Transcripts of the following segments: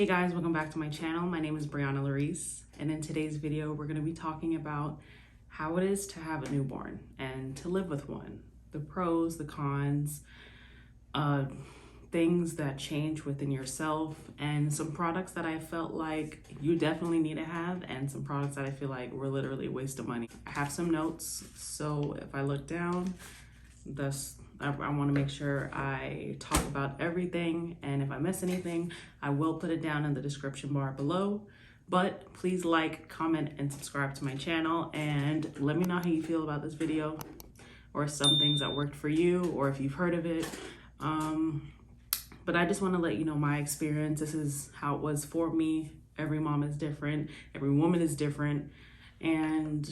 Hey guys, welcome back to my channel. My name is Brianna Larice, and in today's video, we're going to be talking about how it is to have a newborn and to live with one. The pros, the cons, things that change within yourself, and some products that I felt like you definitely need to have, and some products that I feel like were literally a waste of money. I have some notes, so if I look down, I want to make sure I talk about everything, and if I miss anything, I will put it down in the description bar below. But please like, comment, and subscribe to my channel, and let me know how you feel about this video, or some things that worked for you, or if you've heard of it. But I just want to let you know my experience. This is how it was for me. Every mom is different, every woman is different, and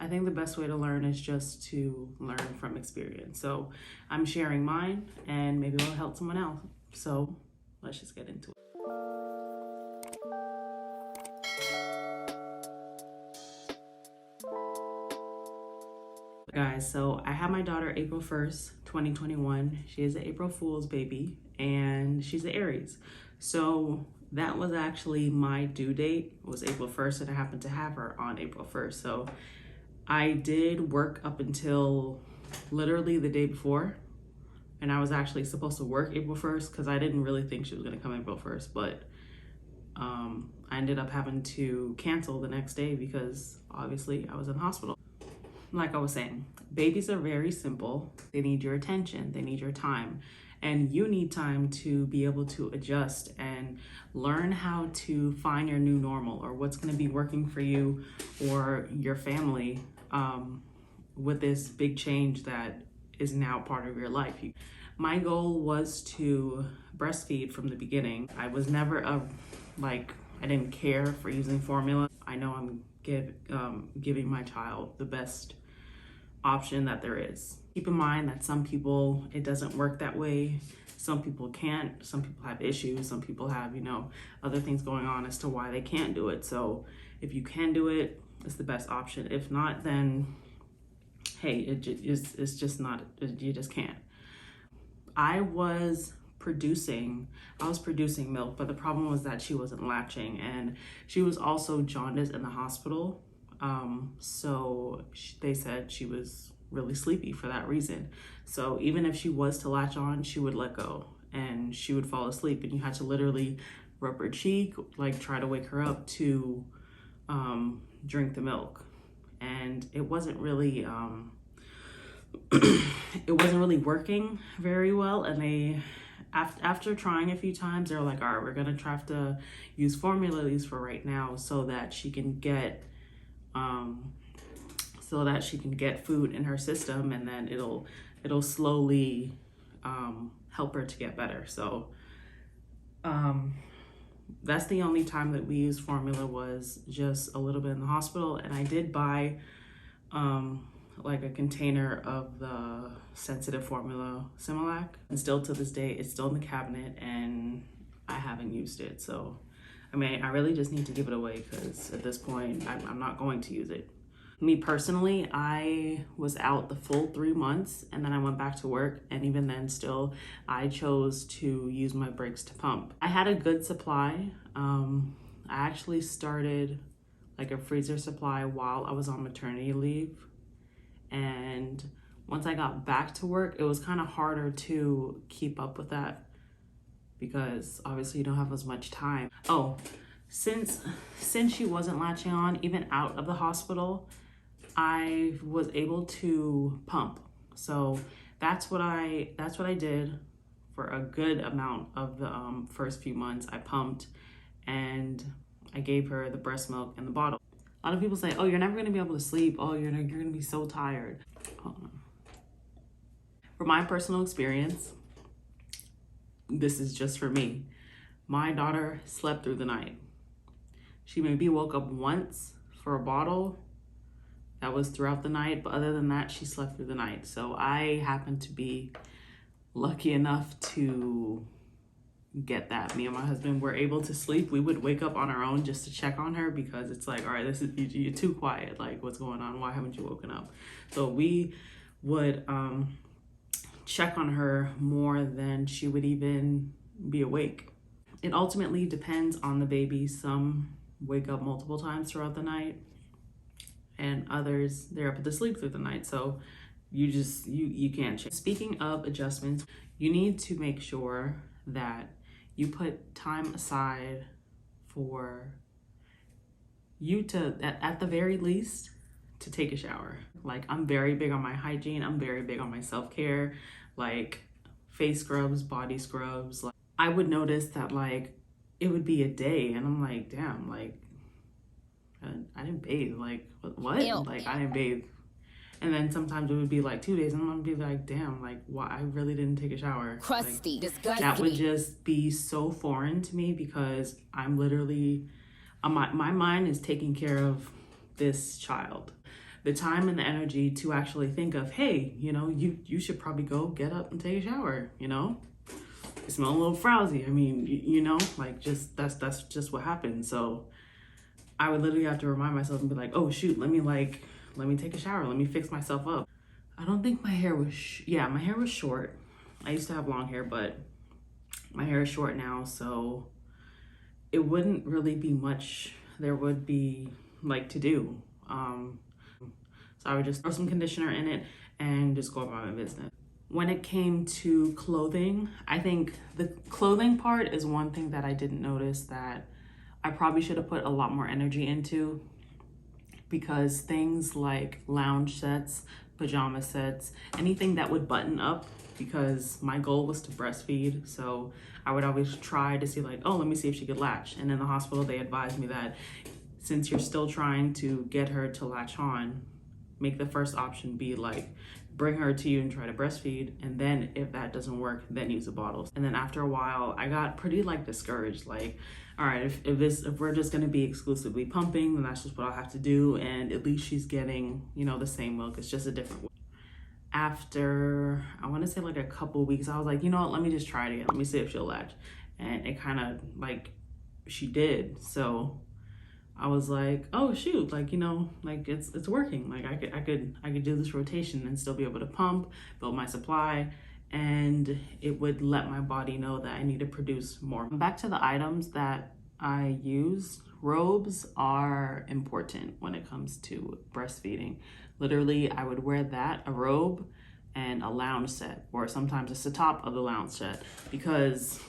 I think the best way to learn is just to learn from experience. So I'm sharing mine, and maybe it'll help someone else. So let's just get into it. Guys, so I had my daughter April 1st, 2021. She is an April Fool's baby, and she's an Aries. So that was actually my due date, was April 1st, and I happened to have her on April 1st. So I did work up until literally the day before, and I was actually supposed to work April 1st because I didn't really think she was gonna come April 1st, but I ended up having to cancel the next day because obviously I was in the hospital. Like I was saying, babies are very simple. They need your attention, they need your time, and you need time to be able to adjust and learn how to find your new normal, or what's gonna be working for you or your family with this big change that is now part of your life. My goal was to breastfeed from the beginning. I was never I didn't care for using formula. I know I'm giving my child the best option that there is. Keep in mind that some people, it doesn't work that way. Some people can't, some people have issues, some people have, other things going on as to why they can't do it. So if you can do it, it's the best option. If not, then hey, it's just not, you just can't. I was producing milk, but the problem was that she wasn't latching, and she was also jaundiced in the hospital. So they said she was really sleepy for that reason. So even if she was to latch on, she would let go and she would fall asleep, and you had to literally rub her cheek, like try to wake her up to drink the milk. And it wasn't really working very well. And they, after trying a few times, they're like, all right, we're gonna try to use formula, at least for right now, so that she can get food in her system, and then it'll slowly help her to get better. So that's the only time that we used formula, was just a little bit in the hospital. And I did buy like a container of the sensitive formula Similac, and still to this day it's still in the cabinet and I haven't used it. So I mean, I really just need to give it away, because at this point I'm not going to use it. Me personally, I was out the full 3 months, and then I went back to work, and even then still I chose to use my breaks to pump. I had a good supply. I actually started like a freezer supply while I was on maternity leave, and once I got back to work, it was kind of harder to keep up with that, because obviously you don't have as much time. Oh, since she wasn't latching on, even out of the hospital, I was able to pump. So that's what I did for a good amount of the first few months. I pumped, and I gave her the breast milk in the bottle. A lot of people say, oh, you're never gonna be able to sleep. Oh, you're gonna be so tired. From my personal experience, this is just for me. My daughter slept through the night. She maybe woke up once for a bottle. That was throughout the night, but other than that, she slept through the night. So I happened to be lucky enough to get that. Me and my husband were able to sleep. We would wake up on our own just to check on her, because it's like, all right, you're too quiet. Like, what's going on? Why haven't you woken up? So we would check on her more than she would even be awake. It ultimately depends on the baby. Some wake up multiple times throughout the night, and others, they're able to sleep through the night. So you can't change. Speaking of adjustments, you need to make sure that you put time aside for you to, at the very least, to take a shower. Like, I'm very big on my hygiene. I'm very big on my self-care, like face scrubs, body scrubs. Like, I would notice that like it would be a day and I'm like, damn, like I didn't bathe. Like, what? Ew. Like, I didn't bathe. And then sometimes it would be like 2 days and I'm gonna be like, damn, like, why? I really didn't take a shower. Crusty, like, disgusting. That would just be so foreign to me because I'm literally, my mind is taking care of this child. The time and the energy to actually think of, hey, you know, you should probably go get up and take a shower, you know? You smell a little frowsy. I mean, you know, like, just that's just what happens. So I would literally have to remind myself and be like, oh shoot, let me take a shower. Let me fix myself up. I don't think my hair was, my hair was short. I used to have long hair, but my hair is short now. So it wouldn't really be much there would be like to do. So I would just throw some conditioner in it and just go about my business. When it came to clothing, I think the clothing part is one thing that I didn't notice that I probably should have put a lot more energy into, because things like lounge sets, pajama sets, anything that would button up, because my goal was to breastfeed. So I would always try to see like, oh, let me see if she could latch. And in the hospital, they advised me that since you're still trying to get her to latch on, make the first option be like, bring her to you and try to breastfeed. And then if that doesn't work, then use the bottles. And then after a while, I got pretty like discouraged. Like, all right, if we're just gonna be exclusively pumping, then that's just what I'll have to do. And at least she's getting, you know, the same milk. It's just a different way. After, I wanna say like a couple weeks, I was like, you know what, let me just try it again. Let me see if she'll latch. And it kind of like, she did. So I was like, oh shoot, like, you know, like it's working. Like I could do this rotation and still be able to pump, build my supply, and it would let my body know that I need to produce more. Back to the items that I use. Robes are important when it comes to breastfeeding. Literally, I would wear that, a robe, and a lounge set, or sometimes it's the top of the lounge set, because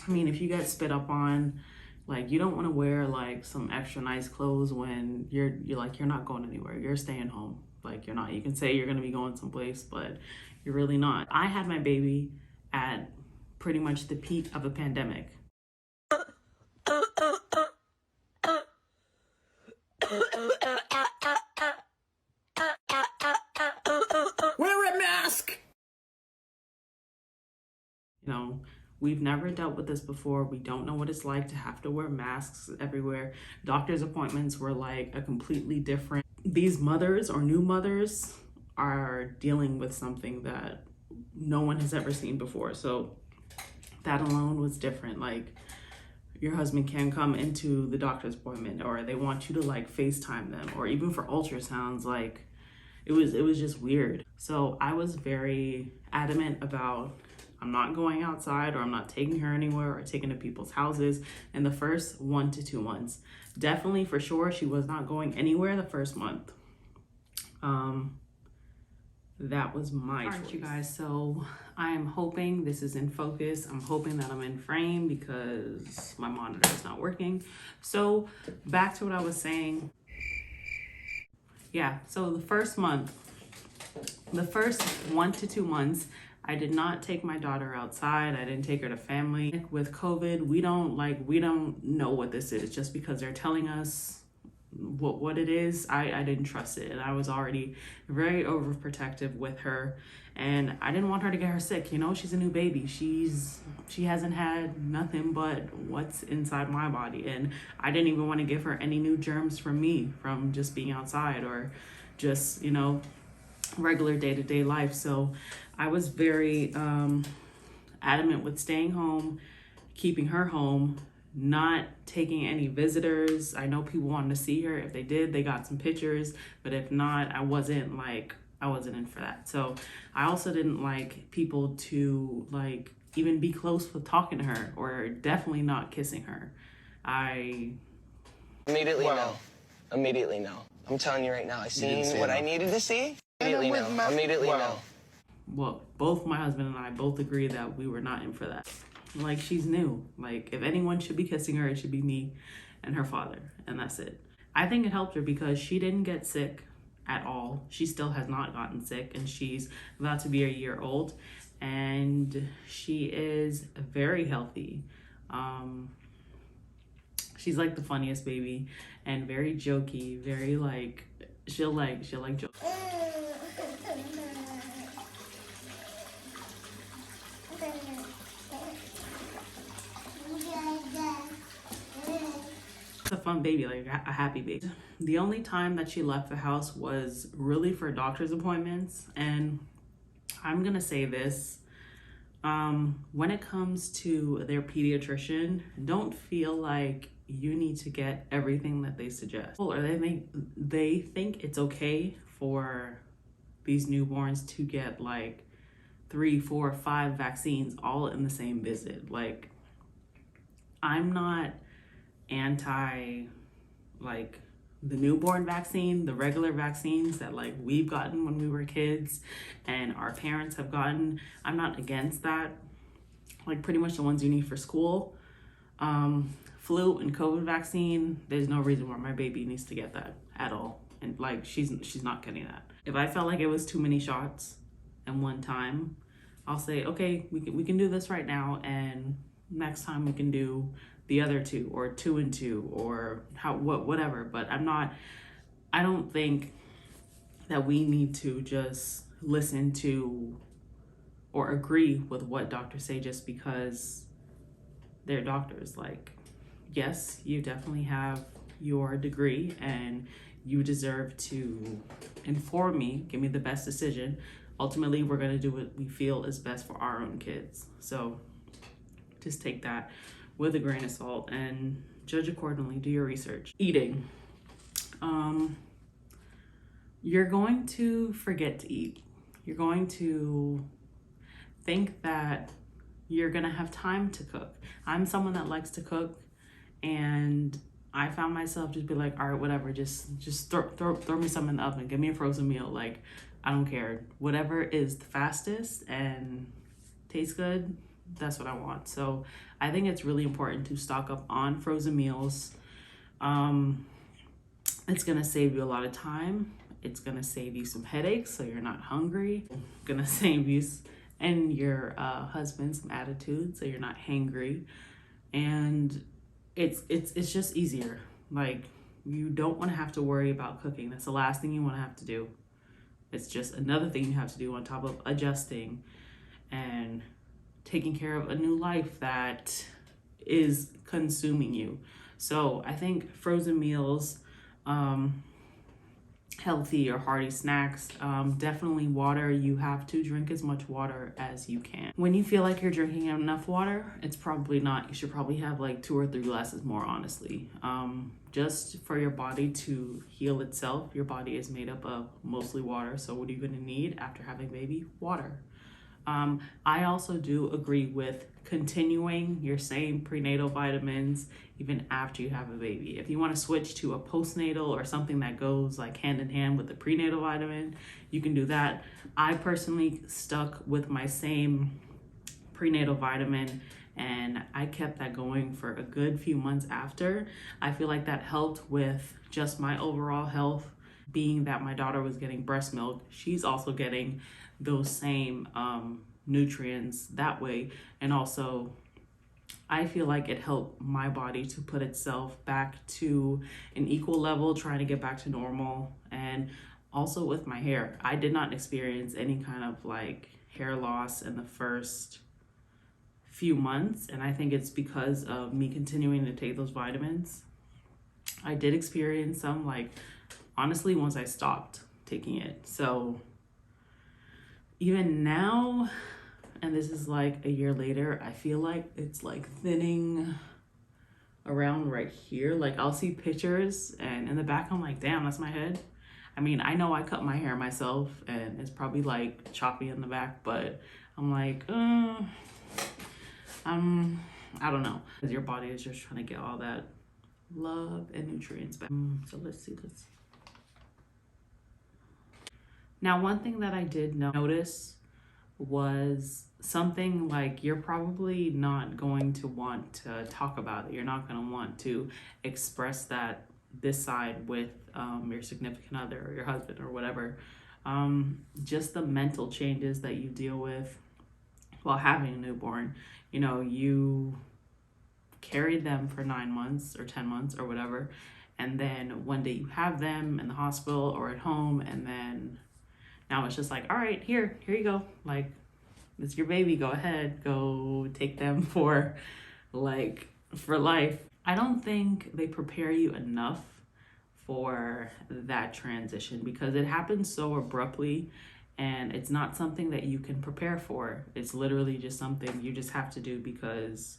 I mean, if you get spit up on, like, you don't want to wear like some extra nice clothes when you're not going anywhere. You're staying home. Like, you're not. You can say you're going to be going someplace, but you're really not. I had my baby at pretty much the peak of a pandemic. Wear a mask. You know, we've never dealt with this before. We don't know what it's like to have to wear masks everywhere. Doctor's appointments were like a completely different. These mothers or new mothers are dealing with something that no one has ever seen before. So that alone was different. Like, your husband can come into the doctor's appointment, or they want you to like FaceTime them, or even for ultrasounds. Like, it was just weird. So I was very adamant about, I'm not going outside, or I'm not taking her anywhere, or taking to people's houses in the first 1 to 2 months. Definitely, for sure, she was not going anywhere the first month. That was my choice. All right, you guys, so I am hoping this is in focus. I'm hoping that I'm in frame because my monitor is not working. So back to what I was saying. Yeah, so the first 1 to 2 months, I did not take my daughter outside. I didn't take her to family. With COVID, we don't know what this is. Just because they're telling us what it is, I didn't trust it. And I was already very overprotective with her. And I didn't want her to get her sick. You know, she's a new baby. She hasn't had nothing but what's inside my body. And I didn't even want to give her any new germs from me, from just being outside, or just, you know, regular day-to-day life. So I was very adamant with staying home, keeping her home, not taking any visitors. I know people wanted to see her. If they did, they got some pictures, but if not, I wasn't in for that. So I also didn't like people to like even be close with talking to her, or definitely not kissing her. Immediately no. Immediately no. I'm telling you right now, I seen what I needed to see. Immediately no. Immediately no. Well, both my husband and I both agree that we were not in for that. Like, she's new. Like, if anyone should be kissing her, it should be me and her father, and that's it. I think it helped her because she didn't get sick at all. She still has not gotten sick, and she's about to be a year old, and she is very healthy. She's like the funniest baby and very jokey, very like, she'll like joke. A fun baby, like a happy baby. The only time that she left the house was really for doctor's appointments, and I'm gonna say this, when it comes to their pediatrician, don't feel like you need to get everything that they suggest, or they think it's okay for these newborns to get like 3, 4, 5 vaccines all in the same visit. Like, I'm not anti like the newborn vaccine, the regular vaccines that like we've gotten when we were kids and our parents have gotten. I'm not against that. Like, pretty much the ones you need for school. Flu and COVID vaccine, there's no reason why my baby needs to get that at all. And like, she's not getting that. If I felt like it was too many shots in one time, I'll say, okay, we can do this right now, and next time we can do the other 2, or 2 and 2, or whatever. But I don't think that we need to just listen to or agree with what doctors say just because they're doctors. Like, yes, you definitely have your degree and you deserve to inform me, give me the best decision. Ultimately, we're gonna do what we feel is best for our own kids. So just take that with a grain of salt and judge accordingly. Do your research. Eating. You're going to forget to eat. You're going to think that you're gonna have time to cook. I'm someone that likes to cook, and I found myself just be like, all right, whatever, just throw me something in the oven, give me a frozen meal. Like, I don't care. Whatever is the fastest and tastes good, that's what I want. So I think it's really important to stock up on frozen meals. It's gonna save you a lot of time. It's gonna save you some headaches so you're not hungry. Gonna save you and your husband some attitude so you're not hangry. And it's just easier. Like, you don't want to have to worry about cooking. That's the last thing you want to have to do. It's just another thing you have to do on top of adjusting and taking care of a new life that is consuming you. So I think frozen meals, healthy or hearty snacks, definitely water. You have to drink as much water as you can. When you feel like you're drinking enough water, it's probably not. You should probably have like 2 or 3 glasses more, honestly. Just for your body to heal itself. Your body is made up of mostly water. So what are you gonna need after having a baby? Water. I also do agree with continuing your same prenatal vitamins even after you have a baby. If you want to switch to a postnatal or something that goes like hand in hand with the prenatal vitamin, you can do that. I personally stuck with my same prenatal vitamin, and I kept that going for a good few months after. I feel like that helped with just my overall health, being that my daughter was getting breast milk. She's also getting those same nutrients that way. And also, I feel like it helped my body to put itself back to an equal level, trying to get back to normal. And also with my hair, I did not experience any kind of like hair loss in the first few months, and I think it's because of me continuing to take those vitamins. I did experience some, like, honestly, once I stopped taking it. So even now, and this is like a year later, I feel like it's like thinning around right here. Like, I'll see pictures and in the back I'm like, damn, that's my head. I mean, I know I cut my hair myself and it's probably like choppy in the back, but I'm like, I don't know, because your body is just trying to get all that love and nutrients back. So let's see. Now, one thing that I did notice was something like you're probably not going to want to talk about it. You're not going to want to express that this side with your significant other or your husband or whatever. Just the mental changes that you deal with while having a newborn. You know, you carried them for 9 months or 10 months or whatever, and then one day you have them in the hospital or at home, and then now it's just like, all right, here you go. Like, it's your baby. Go ahead, go take them for life. I don't think they prepare you enough for that transition because it happens so abruptly, and it's not something that you can prepare for. It's literally just something you just have to do because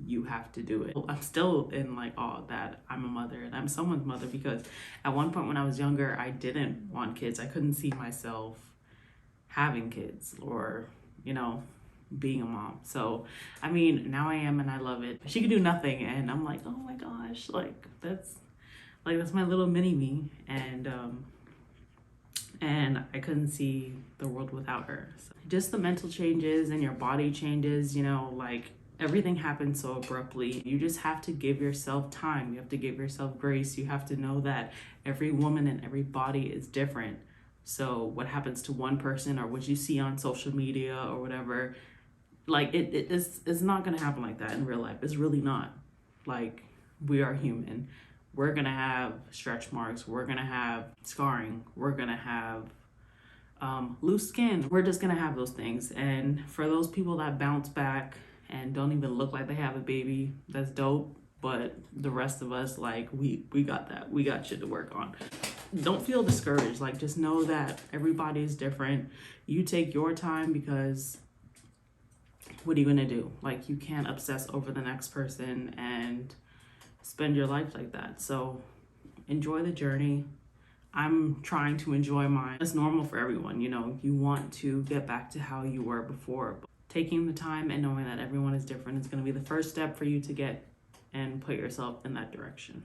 you have to do it. I'm still in like awe that I'm a mother and I'm someone's mother, because at one point when I was younger, I didn't want kids. I couldn't see myself having kids or, you know, being a mom. So, I mean, now I am and I love it. She could do nothing and I'm like, oh my gosh, that's my little mini me. And I couldn't see the world without her. So just the mental changes and your body changes, you know, like everything happens so abruptly. You just have to give yourself time. You have to give yourself grace. You have to know that every woman and every body is different. So what happens to one person or what you see on social media or whatever, like it's not gonna happen like that in real life. It's really not. Like, we are human. We're gonna have stretch marks. We're gonna have scarring. We're gonna have loose skin. We're just gonna have those things. And for those people that bounce back and don't even look like they have a baby, that's dope. But the rest of us, like, we got that. We got shit to work on. Don't feel discouraged. Like, just know that everybody is different. You take your time, because what are you gonna do? Like, you can't obsess over the next person and spend your life like that. So enjoy the journey. I'm trying to enjoy mine. It's normal for everyone, you know. You want to get back to how you were before. But taking the time and knowing that everyone is different is going to be the first step for you to get and put yourself in that direction.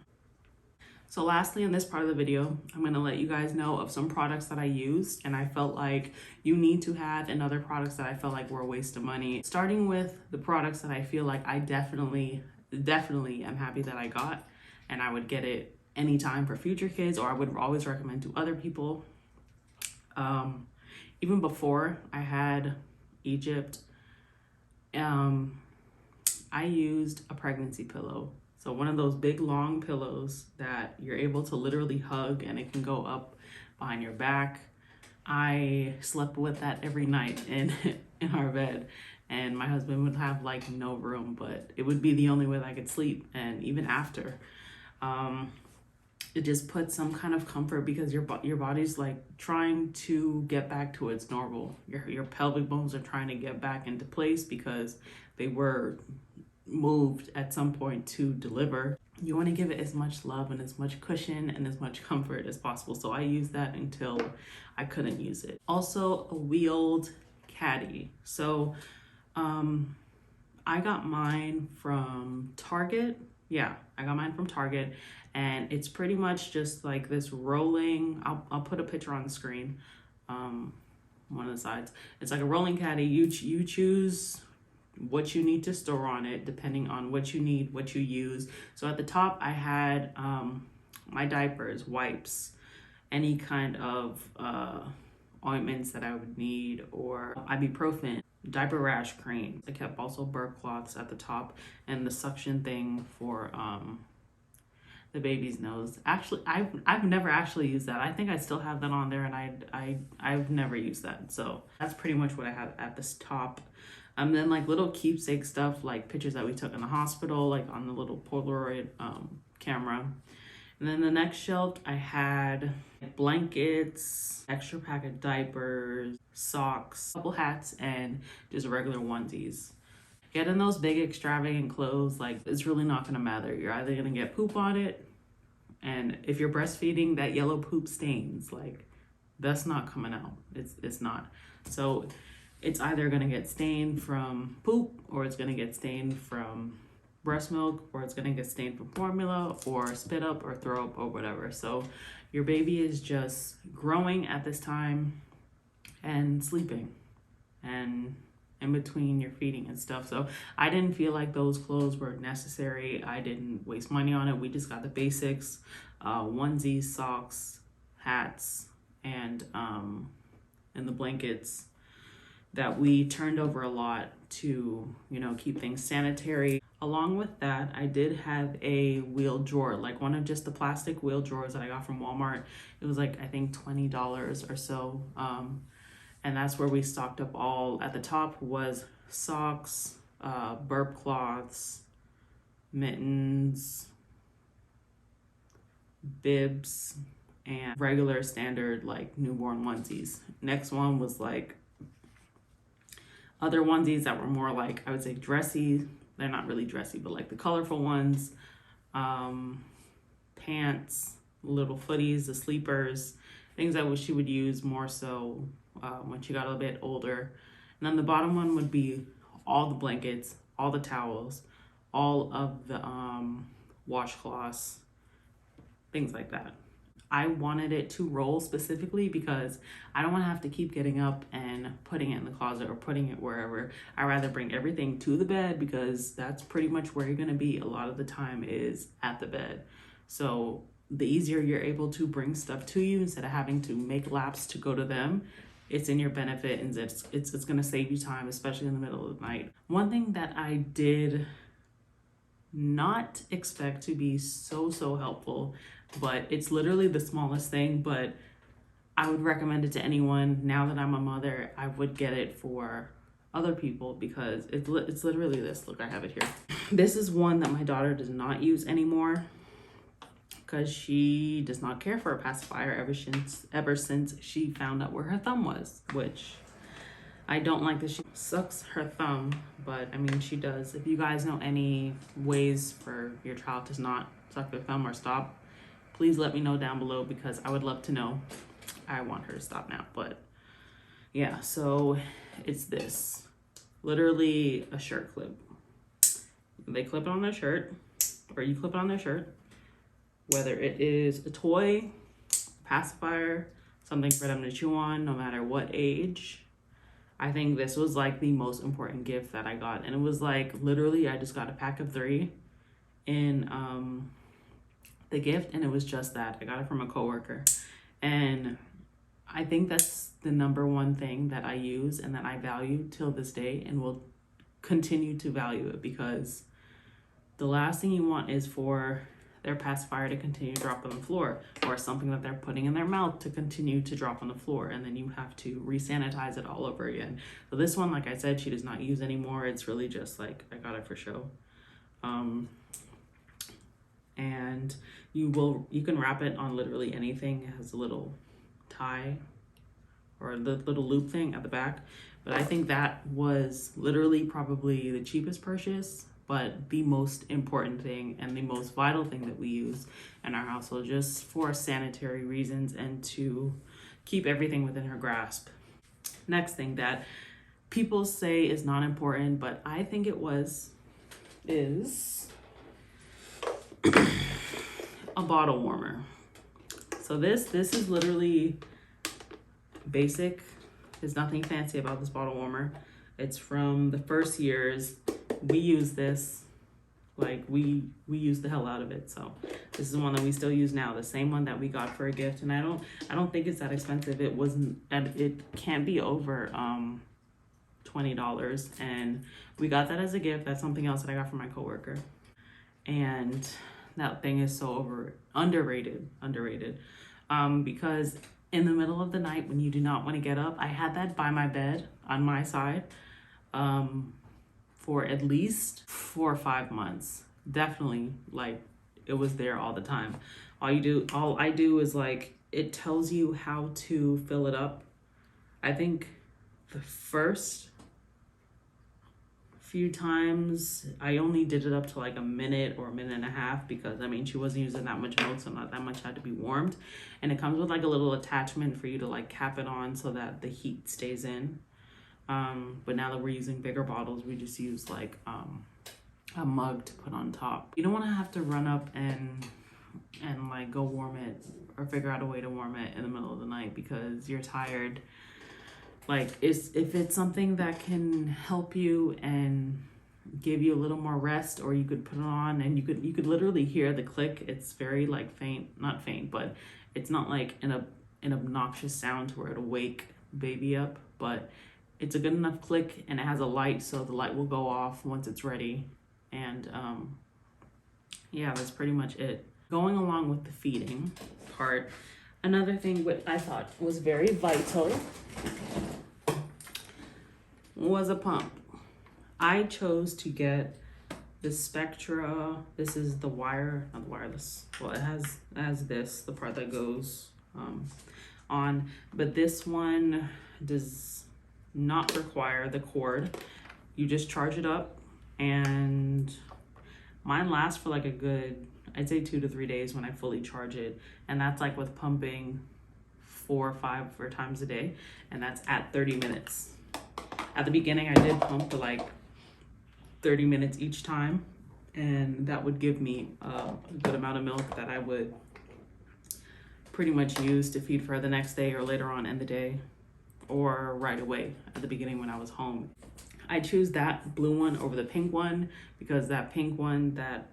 So lastly, in this part of the video, I'm going to let you guys know of some products that I used and I felt like you need to have, and other products that I felt like were a waste of money. Starting with the products that I feel like I definitely am happy that I got, and I would get it anytime for future kids, or I would always recommend to other people. Even before I had Egypt, I used a pregnancy pillow. So one of those big long pillows that you're able to literally hug and it can go up behind your back. I slept with that every night in our bed, and my husband would have like no room, but it would be the only way that I could sleep. And even after, it just puts some kind of comfort, because your body's like trying to get back to its normal. Your pelvic bones are trying to get back into place because they were moved at some point to deliver. You want to give it as much love and as much cushion and as much comfort as possible. So I used that until I couldn't use it. Also, a wheeled caddy. So I got mine from Target. Yeah, I got mine from Target, and it's pretty much just like this rolling, I'll put a picture on the screen, one of the sides. It's like a rolling caddy. You choose what you need to store on it depending on what you need, what you use. So at the top I had my diapers, wipes, any kind of ointments that I would need, or ibuprofen, diaper rash cream. I kept also burp cloths at the top, and the suction thing for the baby's nose. Actually, I've never actually used that. I think I still have that on there, and I've never used that. So that's pretty much what I have at this top. Then like little keepsake stuff, like pictures that we took in the hospital, like on the little Polaroid camera. And then the next shelf, I had blankets, extra pack of diapers, socks, couple hats, and just regular onesies. Getting those big extravagant clothes, like, it's really not gonna matter. You're either gonna get poop on it, and if you're breastfeeding, that yellow poop stains, like, that's not coming out. It's not. So it's either gonna get stained from poop, or it's gonna get stained from breast milk, or it's gonna get stained from formula, or spit up, or throw up, or whatever. So your baby is just growing at this time and sleeping and in between your feeding and stuff. So I didn't feel like those clothes were necessary. I didn't waste money on it. We just got the basics, onesies, socks, hats, and the blankets that we turned over a lot to, you know, keep things sanitary. Along with that, I did have a wheel drawer, like one of just the plastic wheel drawers that I got from Walmart. It was like, I think $20 or so. And that's where we stocked up all. At the top was socks, burp cloths, mittens, bibs, and regular standard like newborn onesies. Next one was like other onesies that were more like, I would say, dressy. They're not really dressy, but like the colorful ones, pants, little footies, the sleepers, things that she would use more so when she got a bit older. And then the bottom one would be all the blankets, all the towels, all of the washcloths, things like that. I wanted it to roll specifically because I don't want to have to keep getting up and putting it in the closet or putting it wherever. I rather bring everything to the bed, because that's pretty much where you're going to be a lot of the time, is at the bed. So the easier you're able to bring stuff to you instead of having to make laps to go to them, it's in your benefit, and it's going to save you time, especially in the middle of the night. One thing that I did not expect to be so helpful, but it's literally the smallest thing, but I would recommend it to anyone. Now that I'm a mother, I would get it for other people, because it's literally this. Look, I have it here. This is one that my daughter does not use anymore, because she does not care for a pacifier ever since she found out where her thumb was, which I don't like that she sucks her thumb, but I mean, she does. If you guys know any ways for your child to not suck their thumb or stop, please let me know down below, because I would love to know. I want her to stop now, but yeah, so it's this. Literally a shirt clip. They clip it on their shirt, or you clip it on their shirt, whether it is a toy, pacifier, something for them to chew on, no matter what age. I think this was like the most important gift that I got. And it was like, literally, I just got a pack of 3 in the gift, and it was just that. I got it from a coworker. And I think that's the #1 thing that I use and that I value till this day, and will continue to value it, because the last thing you want is for their pacifier to continue to drop on the floor, or something that they're putting in their mouth to continue to drop on the floor, and then you have to re-sanitize it all over again. So this one, like I said, she does not use anymore. It's really just like, I got it for show. And you can wrap it on literally anything. It has a little tie or the little loop thing at the back, but I think that was literally probably the cheapest purchase, but the most important thing and the most vital thing that we use in our household, just for sanitary reasons and to keep everything within her grasp. Next thing that people say is not important, but I think it is a bottle warmer. So this is literally basic. There's nothing fancy about this bottle warmer. It's from the first years. We use this, like we use the hell out of it. So this is one that we still use now, the same one that we got for a gift, and I don't think it's that expensive. It can't be over $20, and we got that as a gift. That's something else that I got from my coworker, and that thing is so underrated, because in the middle of the night when you do not want to get up, I had that by my bed on my side for at least 4 or 5 months. Definitely, like, it was there all the time. All I do is, like, it tells you how to fill it up. I think the first few times I only did it up to like a minute or a minute and a half, because I mean, she wasn't using that much milk, so not that much had to be warmed. And it comes with like a little attachment for you to like cap it on so that the heat stays in. But now that we're using bigger bottles, we just use like a mug to put on top. You don't want to have to run up and like go warm it or figure out a way to warm it in the middle of the night because you're tired. Like, if it's something that can help you and give you a little more rest, or you could put it on and you could literally hear the click. It's very like faint, not faint, but it's not like an obnoxious sound to where it'll wake baby up, but it's a good enough click, and it has a light, so the light will go off once it's ready. And yeah, that's pretty much it. Going along with the feeding part, another thing what I thought was very vital was a pump. I chose to get the Spectra. This is the wire, not the wireless. Well, it has this, the part that goes on, but this one does not require the cord. You just charge it up, and mine lasts for like a good, I'd say 2 to 3 days when I fully charge it, and that's like with pumping 4 or 5 times a day, and that's at 30 minutes. At the beginning, I did pump to like 30 minutes each time, and that would give me a good amount of milk that I would pretty much use to feed for the next day or later on in the day, or right away at the beginning when I was home. I choose that blue one over the pink one because that pink one that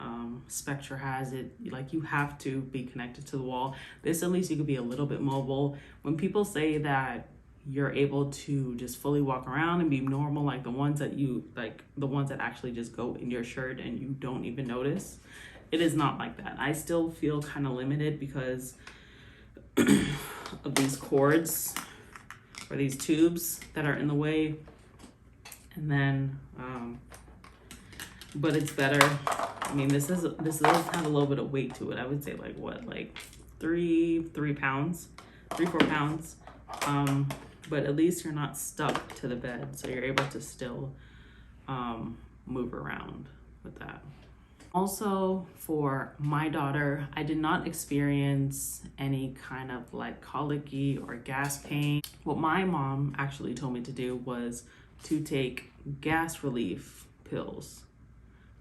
Spectra has, it like you have to be connected to the wall. This, at least you could be a little bit mobile. When people say that you're able to just fully walk around and be normal, like the ones that actually just go in your shirt and you don't even notice, it is not like that. I still feel kind of limited because of these cords or these tubes that are in the way. And then but it's better. I mean, this does have a little bit of weight to it. I would say like what, like 3 pounds, 3-4 pounds. But at least you're not stuck to the bed, so you're able to still move around with that. Also, for my daughter, I did not experience any kind of like colicky or gas pain. What my mom actually told me to do was to take gas relief pills.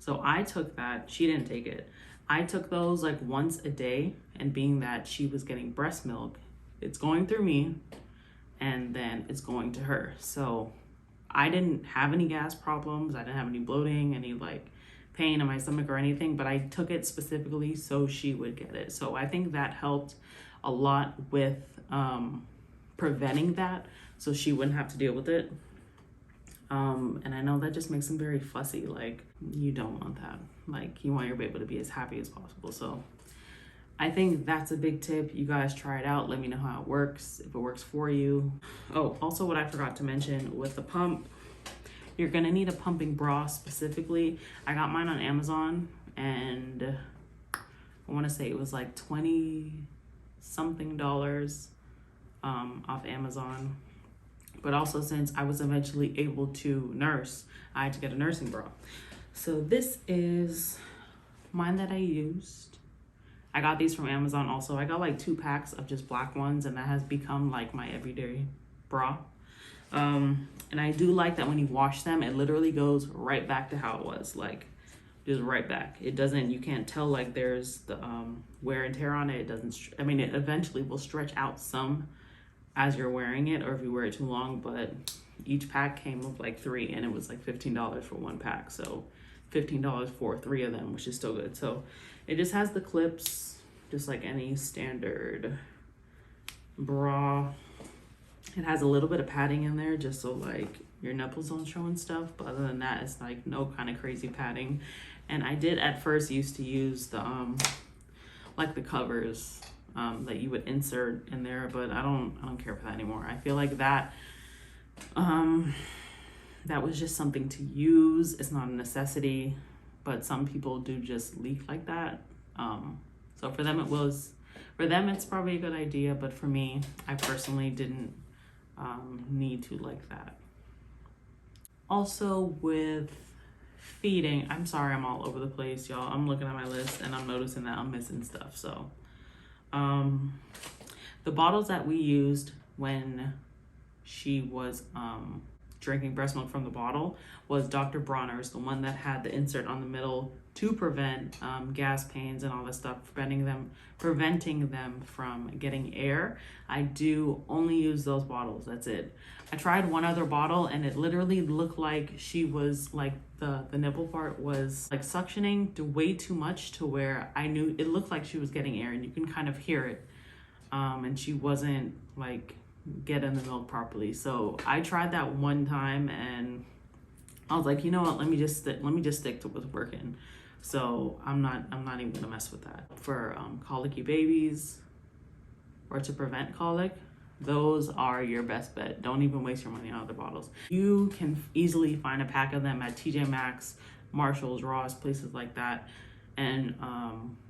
So I took that. She didn't take it. I took those like once a day, and being that she was getting breast milk, it's going through me and then it's going to her. So I didn't have any gas problems. I didn't have any bloating, any like pain in my stomach or anything, but I took it specifically so she would get it. So I think that helped a lot with preventing that, so she wouldn't have to deal with it. And I know that just makes them very fussy. Like, you don't want that. Like, you want your baby to be as happy as possible. So I think that's a big tip. You guys try it out. Let me know how it works, if it works for you. Oh, also what I forgot to mention with the pump, you're gonna need a pumping bra specifically. I got mine on Amazon, and I wanna say it was like $20-something off Amazon. But also, since I was eventually able to nurse, I had to get a nursing bra. So this is mine that I used. I got these from Amazon also. I got like 2 packs of just black ones, and that has become like my everyday bra. And I do like that when you wash them, it literally goes right back to how it was, like just right back. It doesn't, you can't tell like there's the wear and tear on it. It doesn't, I mean, it eventually will stretch out some as you're wearing it, or if you wear it too long, but each pack came with like 3, and it was like $15 for 1 pack. So $15 for 3 of them, which is still good. So it just has the clips, just like any standard bra. It has a little bit of padding in there just so like your nipples don't show and stuff, but other than that, it's like no kind of crazy padding. And I did at first used to use the like the covers that you would insert in there, but I don't care for that anymore. I feel like that that was just something to use. It's not a necessity, but some people do just leak like that. So for them it's probably a good idea, but for me, I personally didn't need to like that. Also with feeding, I'm sorry I'm all over the place, y'all. I'm looking at my list and I'm noticing that I'm missing stuff. So the bottles that we used when she was drinking breast milk from the bottle was Dr. Bronner's, the one that had the insert on the middle to prevent gas pains and all this stuff, preventing them from getting air. I do only use those bottles. That's it. I tried one other bottle and it literally looked like she was like the nipple part was like suctioning to way too much, to where I knew it looked like she was getting air and you can kind of hear it. And she wasn't like getting the milk properly. So I tried that one time and I was like, you know what, let me just stick to what's working. So I'm not even gonna mess with that. For colicky babies or to prevent colic, those are your best bet. Don't even waste your money on other bottles. You can easily find a pack of them at TJ Maxx, Marshalls, Ross, places like that. And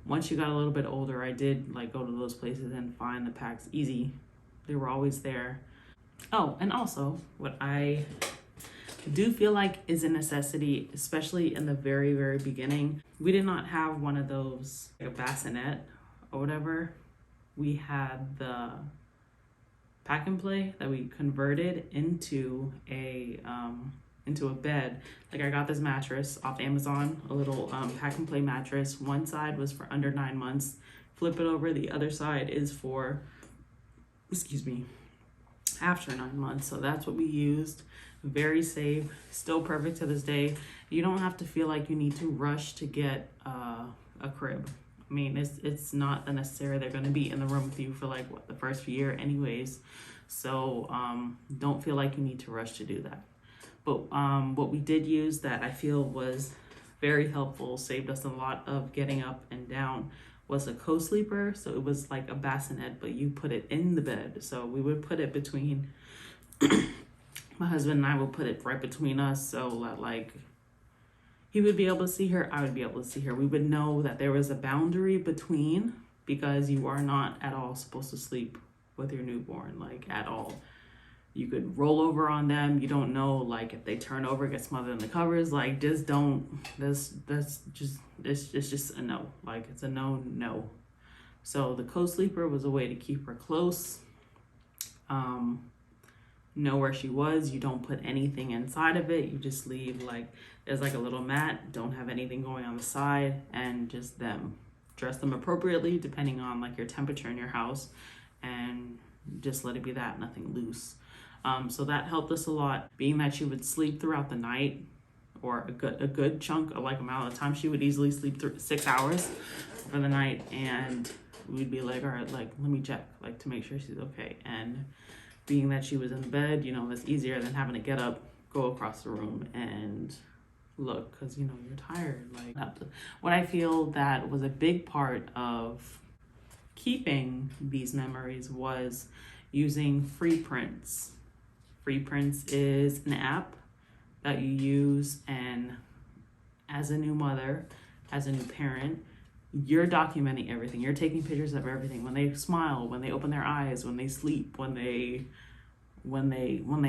once you got a little bit older, I did like go to those places and find the packs easy. They were always there. Oh, and also what I do feel like is a necessity, especially in the very, very beginning. We did not have one of those, like a bassinet or whatever. We had the pack and play that we converted into a bed. Like I got this mattress off Amazon, a little pack and play mattress. One side was for under 9 months. Flip it over, the other side is for, after 9 months. So that's what we used. Very safe, still perfect to this day. You don't have to feel like you need to rush to get a crib. I mean, it's not necessary. They're going to be in the room with you for like the first year anyways. So don't feel like you need to rush to do that. But what we did use that I feel was very helpful, saved us a lot of getting up and down, was a co-sleeper. So it was like a bassinet, but you put it in the bed. So we would put it between my husband and I would put it right between us, so that like he would be able to see her, I would be able to see her. We would know that there was a boundary between, because you are not at all supposed to sleep with your newborn, like at all. You could roll over on them. You don't know, like if they turn over, get smothered in the covers, like just don't, it's just a no. Like it's a no. So the co-sleeper was a way to keep her close. Know where she was. You don't put anything inside of it. You just leave like there's like a little mat. Don't have anything going on the side, and just them. Dress them appropriately depending on like your temperature in your house, and just let it be that, nothing loose. So that helped us a lot. Being that she would sleep throughout the night, or a good chunk of like amount of time, she would easily sleep through 6 hours for the night, and we'd be like, all right, like let me check, like to make sure she's okay. And being that she was in bed, you know, that's easier than having to get up, go across the room and look, because, you know, you're tired. Like what I feel that was a big part of keeping these memories was using Free Prints. Free Prints is an app that you use, and as a new mother, as a new parent, you're documenting everything. You're taking pictures of everything. When they smile, when they open their eyes, when they sleep, when they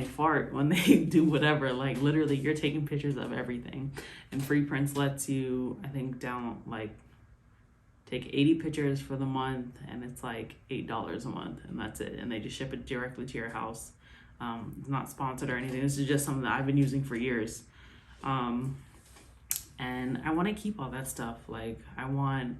fart, when they do whatever, like literally you're taking pictures of everything. And Free Prints lets you, I think, take 80 pictures for the month, and it's like $8 a month, and that's it. And they just ship it directly to your house. It's not sponsored or anything. This is just something that I've been using for years. And I want to keep all that stuff. Like I want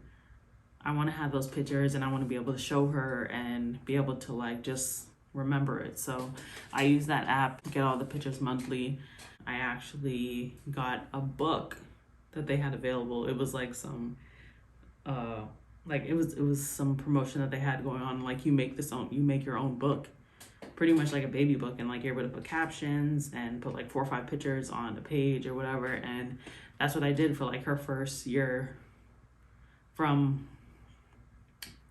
to have those pictures, and I want to be able to show her and be able to like just remember it. So I use that app, get all the pictures monthly. I actually got a book that they had available. It was like some it was some promotion that they had going on, like you make your own book, pretty much like a baby book, and like you're able to put captions and put like 4 or 5 pictures on a page or whatever. And that's what I did for like her first year, from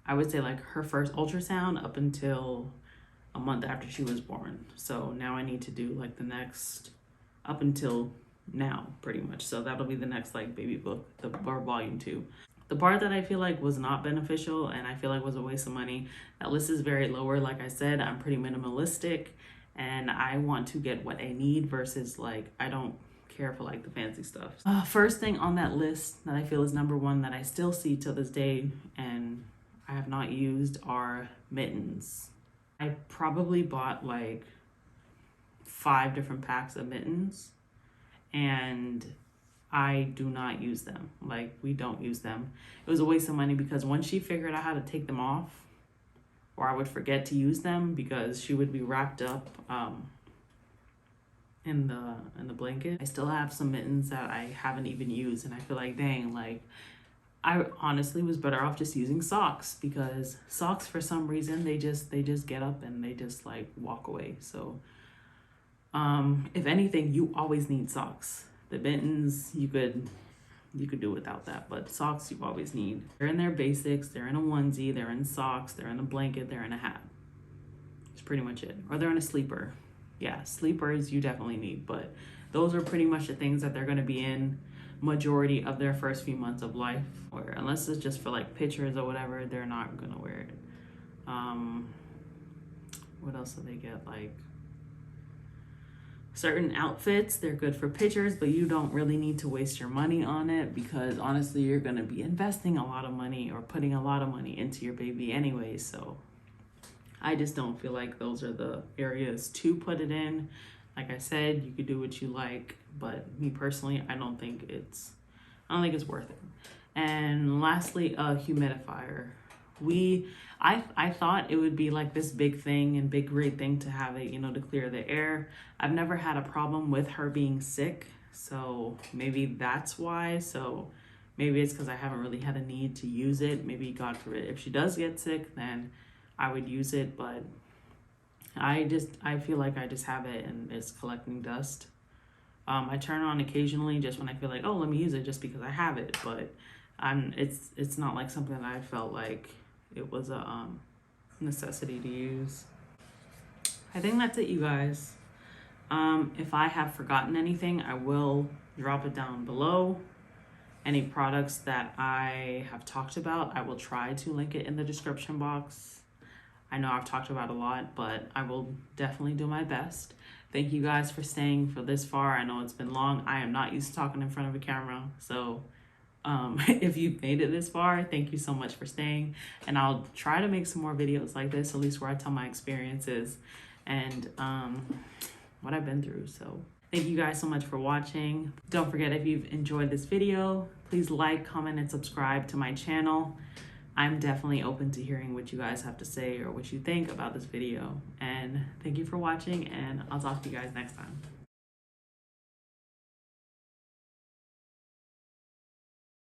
I would say like her first ultrasound up until a month after she was born. So now I need to do like the next up until now, pretty much. So that'll be the next like baby book, or volume 2. The part that I feel like was not beneficial and I feel like was a waste of money, that list is very lower. Like I said, I'm pretty minimalistic and I want to get what I need versus like I don't care for like the fancy stuff. First thing on that list that I feel is number 1 that I still see till this day and I have not used are mittens. I probably bought like 5 different packs of mittens, and I do not use them. Like, we don't use them. It was a waste of money because once she figured out how to take them off, or I would forget to use them because she would be wrapped up in the blanket. I still have some mittens that I haven't even used, and I feel like, dang, like I honestly was better off just using socks, because socks, for some reason, they just get up and they just like walk away. So if anything, you always need socks. The mittens, you could do without that, but socks you always need. They're in their basics, they're in a onesie, they're in socks, they're in a blanket, they're in a hat. That's pretty much it. Or they're in a sleeper. Yeah, sleepers you definitely need, but those are pretty much the things that they're going to be in majority of their first few months of life, or unless it's just for like pictures or whatever, they're not going to wear it. What else do they get? Like certain outfits, they're good for pictures, but you don't really need to waste your money on it, because honestly, you're going to be investing a lot of money or putting a lot of money into your baby anyway. So I just don't feel like those are the areas to put it in. Like I said, you could do what you like, but me personally, I don't think it's worth it. And lastly, a humidifier. I thought it would be like this big thing and big great thing to have it, you know, to clear the air. I've never had a problem with her being sick, so maybe that's why. So maybe it's because I haven't really had a need to use it. Maybe, God forbid, if she does get sick, then I would use it, but I feel like I just have it and it's collecting dust. I turn on occasionally just when I feel like, oh, let me use it just because I have it, but it's not like something that I felt like it was a necessity to use. I think that's it, you guys. If I have forgotten anything, I will drop it down below. Any products that I have talked about, I will try to link it in the description box. I know I've talked about a lot, but I will definitely do my best. Thank you guys for staying for this far. I know it's been long. I am not used to talking in front of a camera. So if you've made it this far, thank you so much for staying. And I'll try to make some more videos like this, at least where I tell my experiences and what I've been through. So thank you guys so much for watching. Don't forget, if you've enjoyed this video, please like, comment, and subscribe to my channel. I'm definitely open to hearing what you guys have to say or what you think about this video. And thank you for watching, and I'll talk to you guys next time.